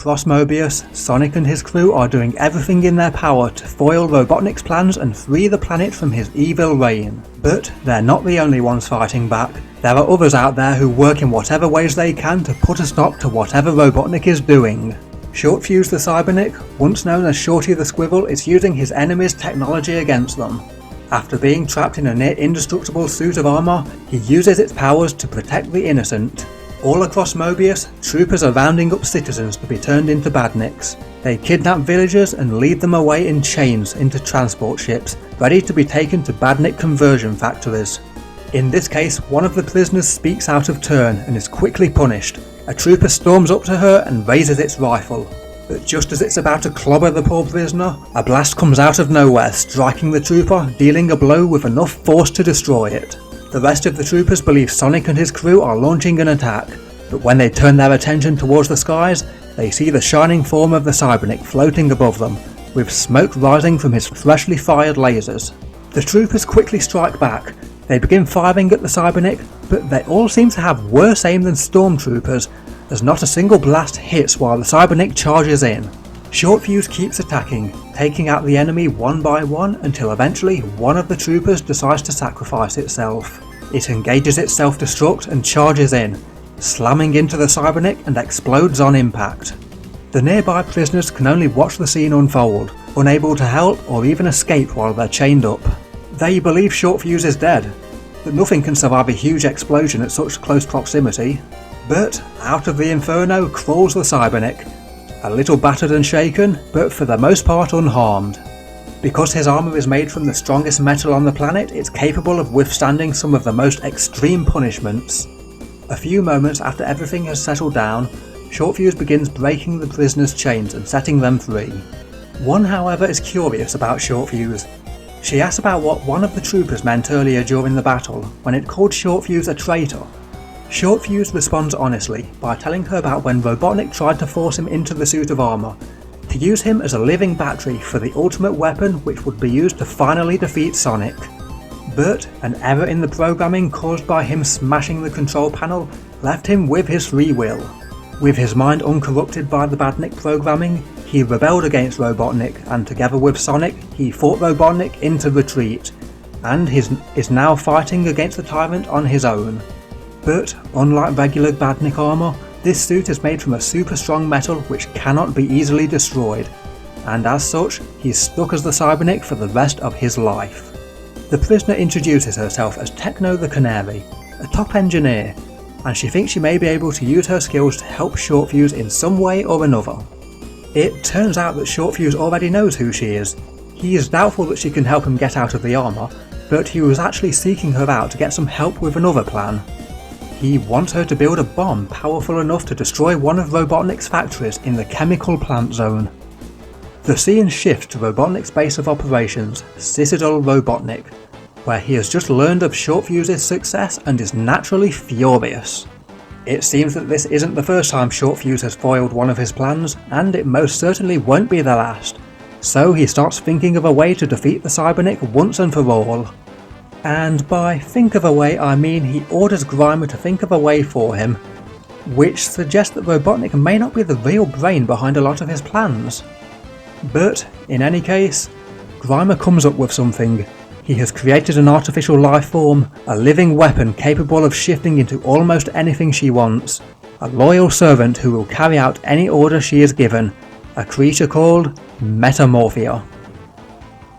Across Mobius, Sonic and his crew are doing everything in their power to foil Robotnik's plans and free the planet from his evil reign. But they're not the only ones fighting back. There are others out there who work in whatever ways they can to put a stop to whatever Robotnik is doing. Short Fuse the Cybernik, once known as Shorty the Squirrel, is using his enemy's technology against them. After being trapped in a near indestructible suit of armour, he uses its powers to protect the innocent. All across Mobius, troopers are rounding up citizens to be turned into badniks. They kidnap villagers and lead them away in chains into transport ships, ready to be taken to badnik conversion factories. In this case, one of the prisoners speaks out of turn and is quickly punished. A trooper storms up to her and raises its rifle. But just as it's about to clobber the poor prisoner, a blast comes out of nowhere, striking the trooper, dealing a blow with enough force to destroy it. The rest of the troopers believe Sonic and his crew are launching an attack, but when they turn their attention towards the skies, they see the shining form of the Cybernik floating above them, with smoke rising from his freshly fired lasers. The troopers quickly strike back. They begin firing at the Cybernik, but they all seem to have worse aim than stormtroopers, as not a single blast hits while the Cybernik charges in. Short Fuse keeps attacking, taking out the enemy one by one until eventually one of the troopers decides to sacrifice itself. It engages its self-destruct and charges in, slamming into the Cybernik and explodes on impact. The nearby prisoners can only watch the scene unfold, unable to help or even escape while they're chained up. They believe Short Fuse is dead, but nothing can survive a huge explosion at such close proximity. But out of the inferno crawls the Cybernik, a little battered and shaken, but for the most part unharmed. Because his armour is made from the strongest metal on the planet, it's capable of withstanding some of the most extreme punishments. A few moments after everything has settled down, Short Fuse begins breaking the prisoners' chains and setting them free. One, however, is curious about Short Fuse. She asks about what one of the troopers meant earlier during the battle, when it called Short Fuse a traitor. Short Fuse responds honestly by telling her about when Robotnik tried to force him into the suit of armour, to use him as a living battery for the ultimate weapon which would be used to finally defeat Sonic. But an error in the programming caused by him smashing the control panel left him with his free will. With his mind uncorrupted by the badnik programming, he rebelled against Robotnik, and together with Sonic, he fought Robotnik into retreat, and is now fighting against the tyrant on his own. But unlike regular badnik armour, this suit is made from a super strong metal which cannot be easily destroyed, and as such, he's stuck as the Cybernik for the rest of his life. The prisoner introduces herself as Techno the Canary, a top engineer, and she thinks she may be able to use her skills to help Short Fuse in some way or another. It turns out that Short Fuse already knows who she is. He is doubtful that she can help him get out of the armour, but he was actually seeking her out to get some help with another plan. He wants her to build a bomb powerful enough to destroy one of Robotnik's factories in the chemical plant zone. The scene shifts to Robotnik's base of operations, Citadel Robotnik, where he has just learned of Short Fuse's success and is naturally furious. It seems that this isn't the first time Short Fuse has foiled one of his plans, and it most certainly won't be the last, so he starts thinking of a way to defeat the Cybernik once and for all. And by think of a way I mean he orders Grimer to think of a way for him, which suggests that Robotnik may not be the real brain behind a lot of his plans. But in any case, Grimer comes up with something. He has created an artificial life form, a living weapon capable of shifting into almost anything she wants, a loyal servant who will carry out any order she is given, a creature called Metamorpho.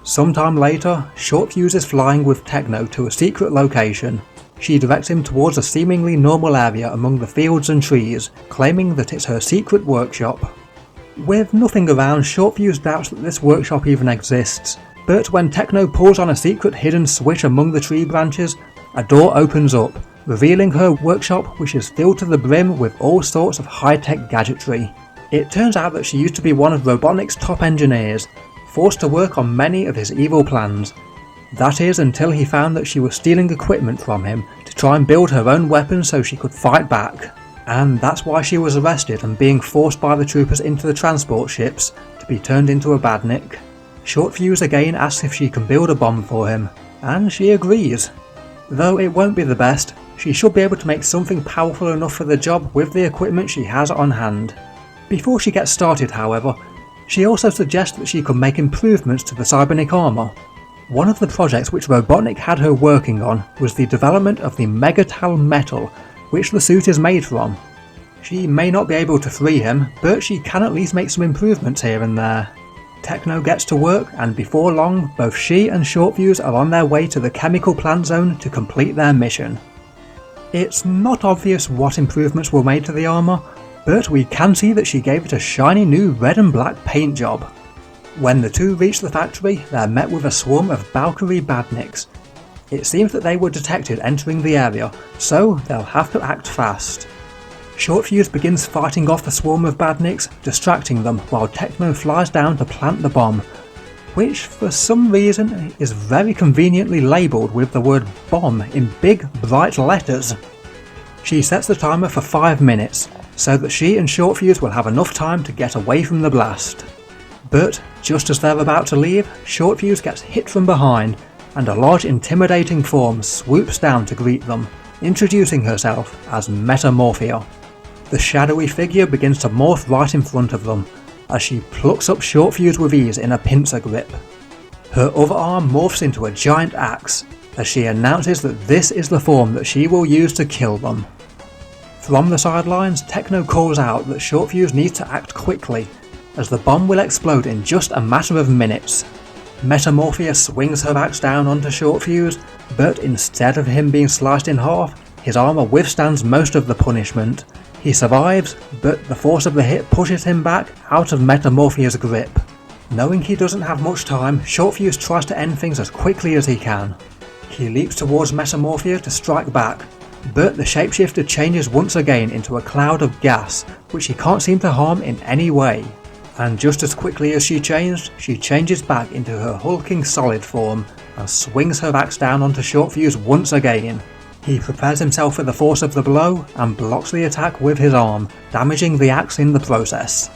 Sometime later, Short Fuse is flying with Techno to a secret location. She directs him towards a seemingly normal area among the fields and trees, claiming that it's her secret workshop. With nothing around, Short Fuse doubts that this workshop even exists, but when Techno pulls on a secret hidden switch among the tree branches, a door opens up, revealing her workshop, which is filled to the brim with all sorts of high-tech gadgetry. It turns out that she used to be one of Robotnik's top engineers, forced to work on many of his evil plans. That is, until he found that she was stealing equipment from him to try and build her own weapons so she could fight back. And that's why she was arrested and being forced by the troopers into the transport ships to be turned into a badnik. Short Fuse again asks if she can build a bomb for him, and she agrees. Though it won't be the best, she should be able to make something powerful enough for the job with the equipment she has on hand. Before she gets started, however, she also suggests that she could make improvements to the Cybernik armour. One of the projects which Robotnik had her working on was the development of the Megatal metal, which the suit is made from. She may not be able to free him, but she can at least make some improvements here and there. Techno gets to work, and before long, both she and Shortfuse are on their way to the chemical plant zone to complete their mission. It's not obvious what improvements were made to the armour, but we can see that she gave it a shiny new red and black paint job. When the two reach the factory, they're met with a swarm of Valkyrie badniks. It seems that they were detected entering the area, so they'll have to act fast. Shortfuse begins fighting off the swarm of badniks, distracting them while Techno flies down to plant the bomb, which for some reason is very conveniently labelled with the word bomb in big bright letters. She sets the timer for 5 minutes, so that she and Shortfuse will have enough time to get away from the blast. But just as they're about to leave, Shortfuse gets hit from behind, and a large intimidating form swoops down to greet them, introducing herself as Metamorpho. The shadowy figure begins to morph right in front of them, as she plucks up Shortfuse with ease in a pincer grip. Her other arm morphs into a giant axe, as she announces that this is the form that she will use to kill them. From the sidelines, Techno calls out that Shortfuse needs to act quickly, as the bomb will explode in just a matter of minutes. Metamorpho swings her axe down onto Shortfuse, but instead of him being sliced in half, his armour withstands most of the punishment. He survives, but the force of the hit pushes him back out of Metamorpho's grip. Knowing he doesn't have much time, Shortfuse tries to end things as quickly as he can. He leaps towards Metamorpho to strike back, but the shapeshifter changes once again into a cloud of gas, which he can't seem to harm in any way. And just as quickly as she changed, she changes back into her hulking solid form and swings her axe down onto Shortfuse once again. He prepares himself for the force of the blow and blocks the attack with his arm, damaging the axe in the process.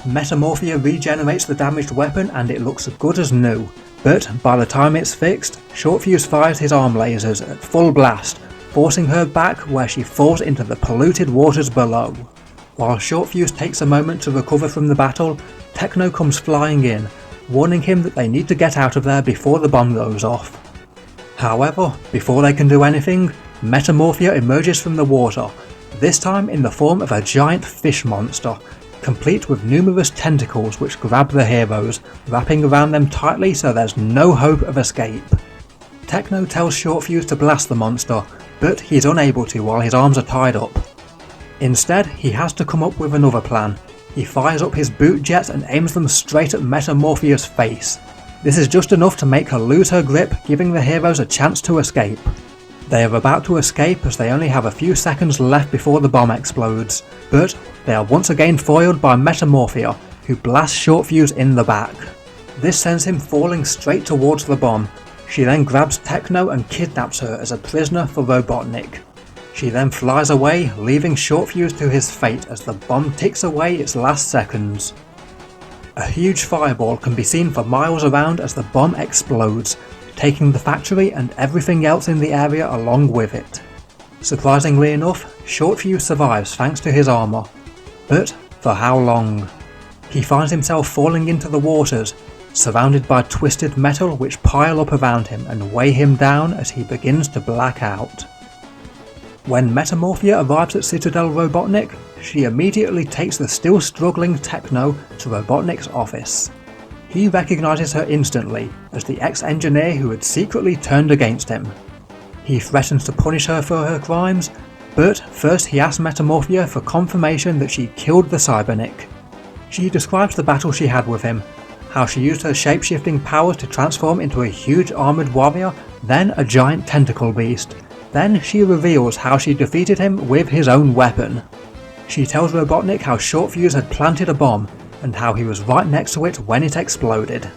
Metamorpho regenerates the damaged weapon and it looks good as new, but by the time it's fixed, Shortfuse fires his arm lasers at full blast, forcing her back where she falls into the polluted waters below. While Shortfuse takes a moment to recover from the battle, Techno comes flying in, warning him that they need to get out of there before the bomb goes off. However, before they can do anything, Metamorpho emerges from the water, this time in the form of a giant fish monster, complete with numerous tentacles which grab the heroes, wrapping around them tightly so there's no hope of escape. Techno tells Shortfuse to blast the monster, but he's unable to while his arms are tied up. Instead, he has to come up with another plan. He fires up his boot jets and aims them straight at Metamorpho's face. This is just enough to make her lose her grip, giving the heroes a chance to escape. They are about to escape as they only have a few seconds left before the bomb explodes, but they are once again foiled by Metamorpho, who blasts Shortfuse in the back. This sends him falling straight towards the bomb. She then grabs Techno and kidnaps her as a prisoner for Robotnik. She then flies away, leaving Shortfuse to his fate as the bomb ticks away its last seconds. A huge fireball can be seen for miles around as the bomb explodes, taking the factory and everything else in the area along with it. Surprisingly enough, Shortfuse survives thanks to his armour. But for how long? He finds himself falling into the waters, surrounded by twisted metal which pile up around him and weigh him down as he begins to black out. When Metamorpho arrives at Citadel Robotnik, she immediately takes the still struggling Techno to Robotnik's office. He recognises her instantly as the ex-engineer who had secretly turned against him. He threatens to punish her for her crimes, but first he asks Metamorpho for confirmation that she killed the Cybernik. She describes the battle she had with him, how she used her shape-shifting powers to transform into a huge armoured warrior, then a giant tentacle beast. Then she reveals how she defeated him with his own weapon. She tells Robotnik how Shortfuse had planted a bomb, and how he was right next to it when it exploded.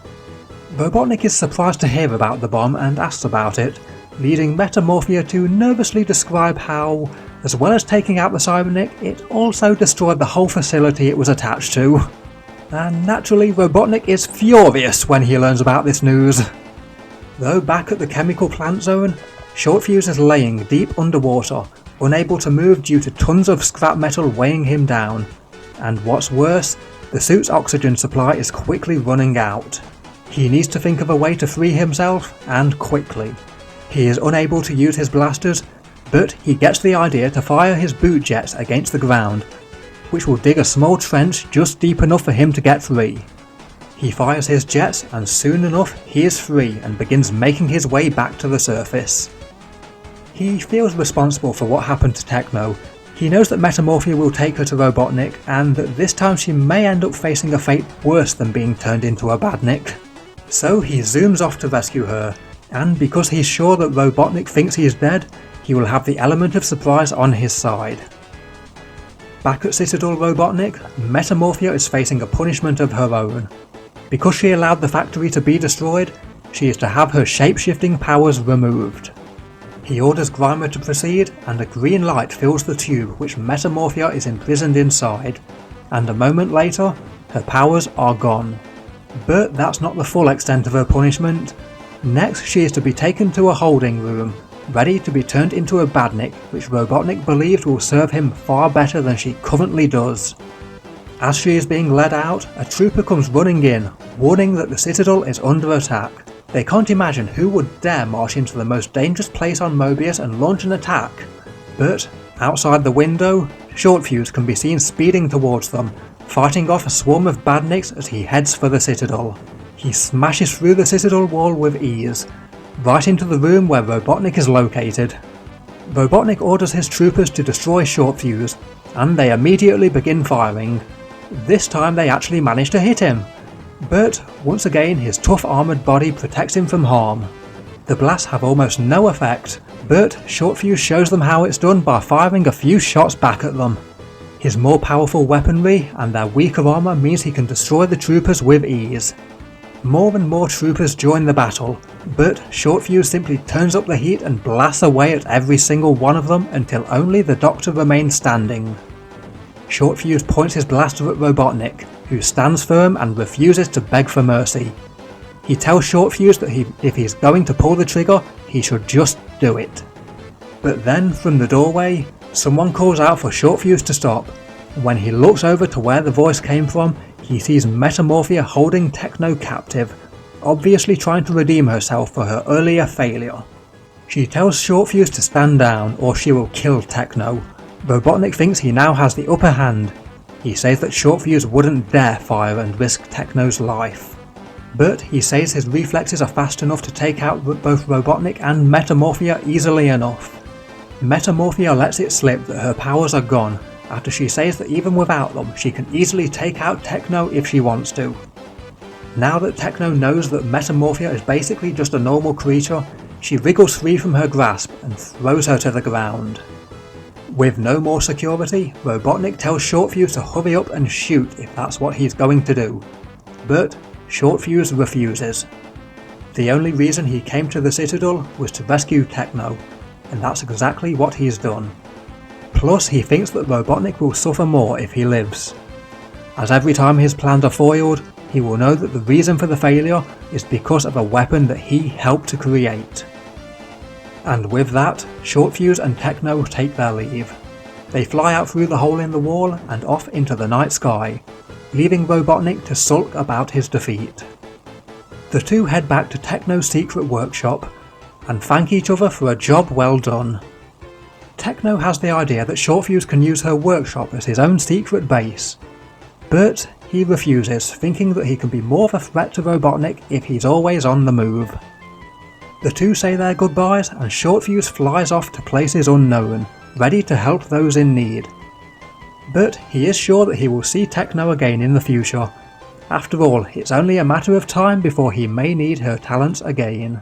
Robotnik is surprised to hear about the bomb and asks about it, leading Metamorpho to nervously describe how, as well as taking out the Cybernik, it also destroyed the whole facility it was attached to. And naturally, Robotnik is furious when he learns about this news. Though back at the chemical plant zone, Shortfuse is laying deep underwater, unable to move due to tons of scrap metal weighing him down. and what's worse, the suit's oxygen supply is quickly running out. He needs to think of a way to free himself, and quickly. He is unable to use his blasters, but he gets the idea to fire his boot jets against the ground, which will dig a small trench just deep enough for him to get free. He fires his jets, and soon enough he is free and begins making his way back to the surface. He feels responsible for what happened to Techno. He knows that Metamorpho will take her to Robotnik, and that this time she may end up facing a fate worse than being turned into a badnik. So he zooms off to rescue her, and because he's sure that Robotnik thinks he is dead, he will have the element of surprise on his side. Back at Citadel Robotnik, Metamorpho is facing a punishment of her own. Because she allowed the factory to be destroyed, she is to have her shape-shifting powers removed. He orders Grimer to proceed, and a green light fills the tube which Metamorpho is imprisoned inside, and a moment later, her powers are gone. But that's not the full extent of her punishment. Next, she is to be taken to a holding room, ready to be turned into a badnik, which Robotnik believed will serve him far better than she currently does. As she is being led out, a trooper comes running in, warning that the Citadel is under attack. They can't imagine who would dare march into the most dangerous place on Mobius and launch an attack. But, outside the window, Shortfuse can be seen speeding towards them, fighting off a swarm of badniks as he heads for the Citadel. He smashes through the Citadel wall with ease, right into the room where Robotnik is located. Robotnik orders his troopers to destroy Shortfuse, and they immediately begin firing. This time they actually manage to hit him. But, once again, his tough armoured body protects him from harm. The blasts have almost no effect, but Shortfuse shows them how it's done by firing a few shots back at them. His more powerful weaponry and their weaker armour means he can destroy the troopers with ease. More and more troopers join the battle, but Shortfuse simply turns up the heat and blasts away at every single one of them until only the Doctor remains standing. Shortfuse points his blaster at Robotnik, who stands firm and refuses to beg for mercy. He tells Shortfuse that if he's going to pull the trigger, he should just do it. But then, from the doorway, someone calls out for Shortfuse to stop. When he looks over to where the voice came from, he sees Metamorpho holding Techno captive, obviously trying to redeem herself for her earlier failure. She tells Shortfuse to stand down or she will kill Techno. Robotnik thinks he now has the upper hand. He says that Shortfuse wouldn't dare fire and risk Techno's life. But he says his reflexes are fast enough to take out both Robotnik and Metamorpho easily enough. Metamorpho lets it slip that her powers are gone, after she says that even without them she can easily take out Techno if she wants to. Now that Techno knows that Metamorpho is basically just a normal creature, she wriggles free from her grasp and throws her to the ground. With no more security, Robotnik tells Shortfuse to hurry up and shoot if that's what he's going to do. But Shortfuse refuses. The only reason he came to the Citadel was to rescue Techno, and that's exactly what he's done. Plus, he thinks that Robotnik will suffer more if he lives. As every time his plans are foiled, he will know that the reason for the failure is because of a weapon that he helped to create. And with that, Shortfuse and Techno take their leave. They fly out through the hole in the wall and off into the night sky, leaving Robotnik to sulk about his defeat. The two head back to Techno's secret workshop and thank each other for a job well done. Techno has the idea that Shortfuse can use her workshop as his own secret base, but he refuses, thinking that he can be more of a threat to Robotnik if he's always on the move. The two say their goodbyes and Shortfuse flies off to places unknown, ready to help those in need. But he is sure that he will see Techno again in the future. After all, it's only a matter of time before he may need her talents again.